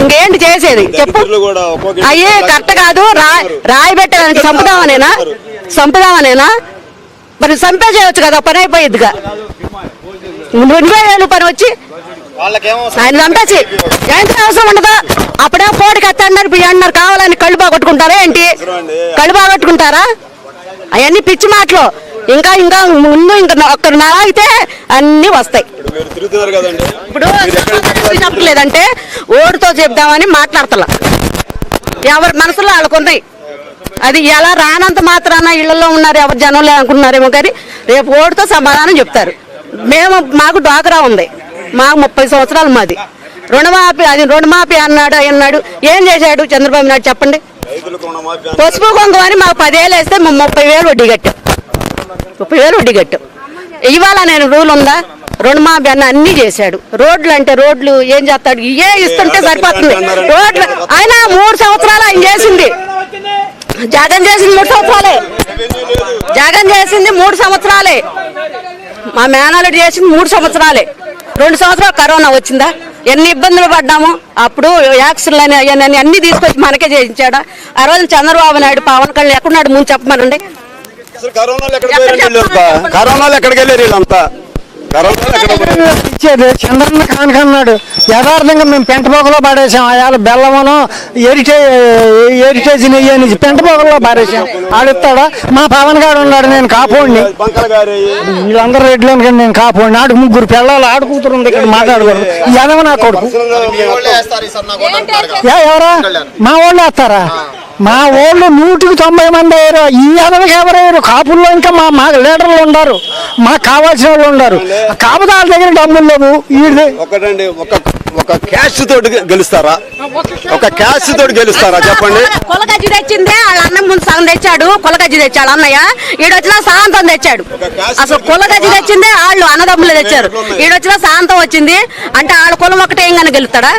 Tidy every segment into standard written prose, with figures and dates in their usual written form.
ఇంకేంటి చేసేది చెప్పు? అయ్యే కరెక్ట్ కాదు. రాయి పెట్టడానికి చంపుదామనేనా? మరి చంపే చేయవచ్చు కదా, పని అయిపోయిద్దిగా. 20,000 పని వచ్చి ఆయన చంపేసి ఎంత అవసరం ఉండదా? అప్పుడే పోటీకి అన్నారు బియ్యం అన్నారు, కావాలని కళ్ళు బాగొట్టుకుంటారా ఏంటి? కళ్ళు బాగొట్టుకుంటారా? అవన్నీ పిచ్చి మాటలు. ఇంకా ముందు ఇంకా ఒక్కరు అయితే అన్ని వస్తాయి. ఇప్పుడు చెప్పలేదంటే ఓటుతో చెప్దామని మాట్లాడతలా, ఎవరి మనసులో వాళ్ళకున్నాయి. అది ఎలా రానంత మాత్రాన ఇళ్లలో ఉన్నారు, ఎవరు జనం అనుకుంటున్నారేమో కానీ రేపు ఓటుతో సమాధానం చెప్తారు. మాకు డ్వాక్రా ఉంది, మాకు 30 సంవత్సరాలు మాది. రుణమాఫీ అన్నాడు. ఏం చేశాడు చంద్రబాబు నాయుడు చెప్పండి? పసుపు కొంగు అని మాకు 10 ఏళ్ళు వేస్తే 30,000 వడ్డీ కట్టాం. 30,000 వడ్డీ కట్టాం. ఇవాళ నేను రూల్ ఉందా? రుణమాఫీ అన్న అన్ని చేశాడు. రోడ్లు ఏం చేస్తాడు? ఇస్తుంటే సరిపోతుంది. రోడ్లు ఆయన 3 సంవత్సరాలు ఆయన చేసింది. జగన్ చేసింది 3 సంవత్సరాలే. 3 సంవత్సరాలే. మా మేనల్లుడు చేసింది 3 సంవత్సరాలే. 2 సంవత్సరాలు కరోనా వచ్చిందా? ఎన్ని ఇబ్బందులు పడ్డాము. అప్పుడు యాక్సిడెంట్లు అని అన్ని తీసుకొచ్చి మనకే చేయించాడా? ఆ రోజు చంద్రబాబు నాయుడు, పవన్ కళ్యాణ్ ఎక్కడున్నాడు ముందు చెప్పమనండి. కరోనాలో ఎక్కడికి వెళ్ళారు వీళ్ళంతా? ఇచ్చేది చంద్రన్న కానుకన్నాడు. యథార్థంగా మేము పెంటపోకలో పాడేసాం. అయాల బెల్లమనో ఎరిటేజ్ నెయ్యి పెంటపోకలో పాడేసాం. ఆడిస్తాడా? మా పవన్ గారు ఉన్నాడు, నేను కాపోండి. వీళ్ళందరూ రెడ్లు కానీ నేను కాపోండి. ఆడు 3 పిల్లలు, ఆడు కూతురు ఉంది ఇక్కడ మాట్లాడకూడదు. ఎదవ నా కొడుకు. ఎవరా? మా వాళ్ళు వేస్తారా? మా వాళ్ళు 190 మంది అయ్యారు. ఈ ఎదవకి ఎవరయ్యారు? కాపుల్లో ఇంకా మా లీడర్లు ఉన్నారు, మాకు కావాల్సిన వాళ్ళు ఉన్నారు. కాకపోతే వాళ్ళ దగ్గర డబ్బులు లేవు. ఒకటండి, ఒక క్యాష్ తోటి గెలుస్తారా? చెప్పండి. కొలగజ్జి తెచ్చిందే వాళ్ళ అన్నం ముందు సగం తెచ్చాడు. కొలగజ్జి తెచ్చాడు అన్నయ్య. ఈడొచ్చినా సాయంత్రం తెచ్చాడు. అసలు కొలగజ్జి తెచ్చిందే వాళ్ళు అన్నదమ్ములు తెచ్చారు. ఈడొచ్చినా సాయంత్రం వచ్చింది అంటే వాళ్ళ కులం ఒకటే ఏం కానీ గెలుస్తాడా?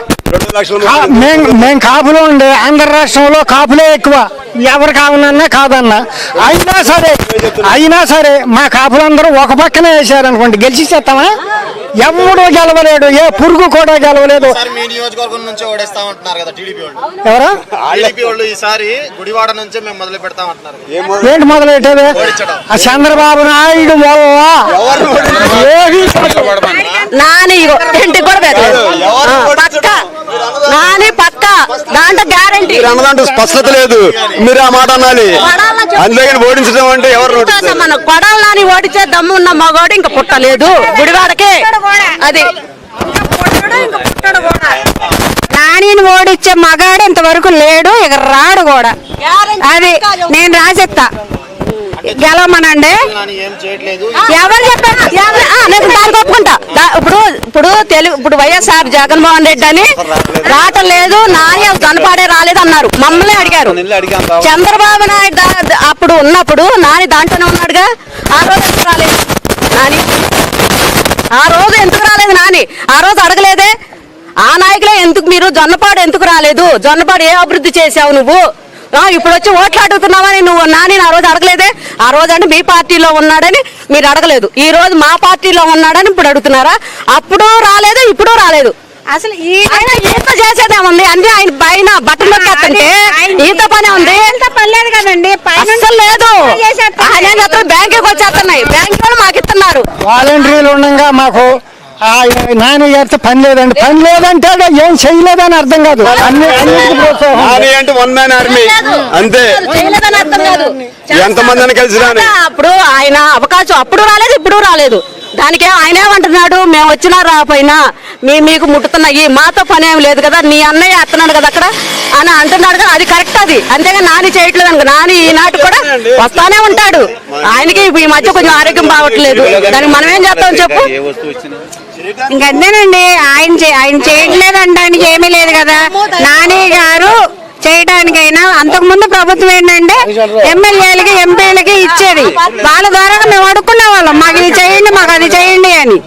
మేము కాపులు ఉండే ఆంధ్ర రాష్ట్రంలో కాపులే ఎక్కువ. ఎవరు కావునన్నా కాదన్నా అయినా సరే మా కాపులందరూ ఒక పక్కనే వేసారు అనుకోండి, గెలిచిస్తామా? ఎవడు గెలవలేడు, ఏ పురుగు కూడా గెలవలేదు. ఏంటి మొదలెట్టేది? చంద్రబాబు నాయుడు నాని ఇంటికి కూడా నాని పక్క దాంట్లో గ్యారంటీ స్పష్టత లేదు. మీరు ఆ మాట అనాలి. అందుకని ఓడించడం అంటే ఎవరు? మన కొడాలి నాని ఓడించే దమ్ము ఉన్న మగోడు ఇంకా పుట్టలేదు గుడివాడకే. అది నానిని ఓడించే మగాడు ఇంతవరకు లేడు, ఇక రాడు కూడా. అది నేను రాసిస్తా, గెలవమనండి. ఎవరు చెప్పారు? నేను దానికి ఒప్పుకుంటా. ఇప్పుడు వైఎస్ఆర్ జగన్మోహన్ రెడ్డి అని రావటం లేదు, నాని కనపాడే రాలేదు అన్నారు. మమ్మల్ని అడిగారు. చంద్రబాబు నాయుడు అప్పుడు ఉన్నప్పుడు నాని దాంట్లోనే ఉన్నాడుగా. ఆ రోజు ఎందుకు రాలేదు నాని? నాని ఆ రోజు అడగలేదే. ఆ నాయకులే ఎందుకు మీరు జొన్నపాడు ఎందుకు రాలేదు? జొన్నపాడు ఏ అభివృద్ధి చేసావు నువ్వు? ఇప్పుడు వచ్చి ఓట్లు అడుగుతున్నావని నువ్వు నాని ఆ రోజు అడగలేదే. ఆ రోజు అంటే మీ పార్టీలో ఉన్నాడని మీరు అడగలేదు. ఈ రోజు మా పార్టీలో ఉన్నాడని ఇప్పుడు అడుగుతున్నారా? అప్పుడు రాలేదు, ఇప్పుడు రాలేదు. అసలు ఈత చేసేదేముంది? అంటే ఆయన పైన బట్టలు నొక్కేస్తుంటే ఈత పనే ఉంది. పనిలేదు కదండి, అసలు లేదు. ఆయన బ్యాంకుకి వచ్చేస్తున్నాయి, బ్యాంకు వాళ్ళు మాకు ఇస్తున్నారు. వాలంటీర్లు ఉండగా మాకు నాని గారితో పని లేదండి. పని లేదంటే ఏం చేయలేదని అర్థం కాదు. అంటే వన్ మ్యాన్ ఆర్మీ అంతే. ఎంతమంది కలిసి అప్పుడు ఆయన అవకాశం అప్పుడు రాలేదు, ఇప్పుడు రాలేదు. దానికే ఆయన ఏమంటున్నాడు? మేము వచ్చినా రాకపోయినా మీకు ముట్టుతున్నాయి, మాతో పని ఏమి లేదు కదా, నీ అన్నయ్య ఎత్తన్నాడు కదా అక్కడ అని అంటున్నాడు కదా. అది కరెక్ట్. అది అంతేగా నాని చేయట్లేదు అనుకో. నాని ఈనాటి కూడా వస్తానే ఉంటాడు. ఆయనకి ఈ మధ్య కొంచెం ఆరోగ్యం బాగట్లేదు. దానికి మనం ఏం చేస్తాం చెప్పు? ఇంకంతేనండి. ఆయన చేయట్లేదు అనడానికి ఏమీ లేదు కదా. నాని గారు చేయడానికైనా అంతకుముందు ప్రభుత్వం ఏంటంటే ఎమ్మెల్యేలకి ఎంపీలకి ఇచ్చేది. వాళ్ళ ద్వారా మేము అడుక్కునే వాళ్ళం, మాకు ఇది చేయండి, మాకు అది చేయండి అని.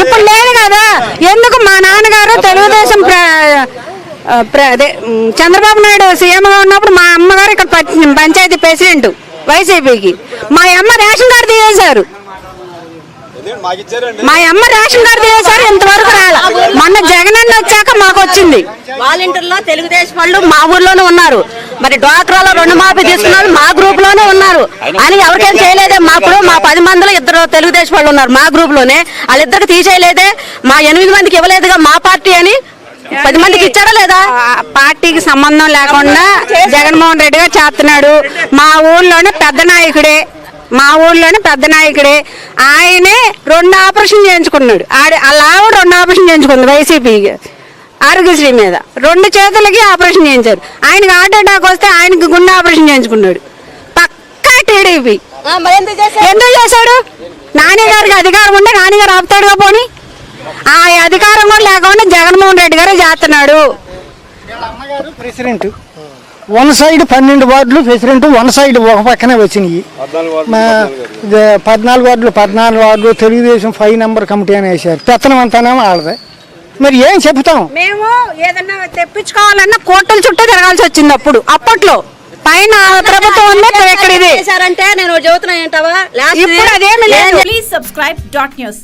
ఇప్పుడు లేదు కదా. ఎందుకు? మా నాన్నగారు తెలుగుదేశం చంద్రబాబు నాయుడు సీఎంగా ఉన్నప్పుడు మా అమ్మగారు ఇక్కడ పంచాయతీ ప్రెసిడెంట్ వైసీపీకి. మా అమ్మ రేషన్ కార్డు తీసేశారు. ఇంతవరకు రాల. మొన్న జగనన్న వచ్చాక మాకు వచ్చింది. వాలంటీర్లో తెలుగుదేశం వాళ్ళు మా ఊర్లోనే ఉన్నారు. మరి డ్వాక్రాలో రుణమాఫీ తీసుకున్న వాళ్ళు మా గ్రూప్ లోనే ఉన్నారు అని ఎవరికేం చేయలేదే. మాప్పుడు మా 10 మందిలో 2 తెలుగుదేశం వాళ్ళు ఉన్నారు మా గ్రూప్ లోనే. వాళ్ళిద్దరికి తీసేయలేదే. మా 8 మందికి ఇవ్వలేదుగా మా పార్టీ అని. 10 మందికి ఇచ్చాడా లేదా? పార్టీకి సంబంధం లేకుండా జగన్మోహన్ రెడ్డి గారు చేస్తున్నాడు. మా ఊర్లోనే పెద్ద నాయకుడే. ఆయనే 2 ఆపరేషన్ చేయించుకున్నాడు. అలా 2 ఆపరేషన్ చేయించుకుంది వైసీపీ ఆరోగ్యశ్రీ మీద. 2 చేతులకి ఆపరేషన్ చేయించారు. ఆయనకి హార్ట్ అటాక్ వస్తే ఆయనకి గుండె ఆపరేషన్ చేయించుకున్నాడు. పక్కా టీడీపీ. ఎందుకు చేశాడు? నాని గారికి అధికారం ఉంటే నాని గారు ఆపుతాడుగా పోనీ. ఆ అధికారం కూడా లేకుండా జగన్మోహన్ రెడ్డి గారే చేస్తున్నాడు. ప్రెసిడెంట్ వన్ సైడ్ 12 వార్డులు ప్రెసిడెంట్ వన్ సైడ్ ఒక పక్కనే వచ్చినాయి. 14 వార్డులు తెలుగుదేశం 5 నెంబర్ కమిటీ అని వేశారు. పెత్తనం అంతానేమో వాళ్ళదే. మరి ఏం చెప్తాం? మేము ఏదన్నా తెప్పించుకోవాలన్నా కోర్టుల చుట్టూ తిరగాల్సి వచ్చింది. అప్పట్లో పైన ప్రభుత్వం ఉందే ఎక్కడ ఇది చేశారంటే నేను చదువుతున్నా ఏంటవా ఇప్పుడు అదేమి లేదు. Please subscribe dot news.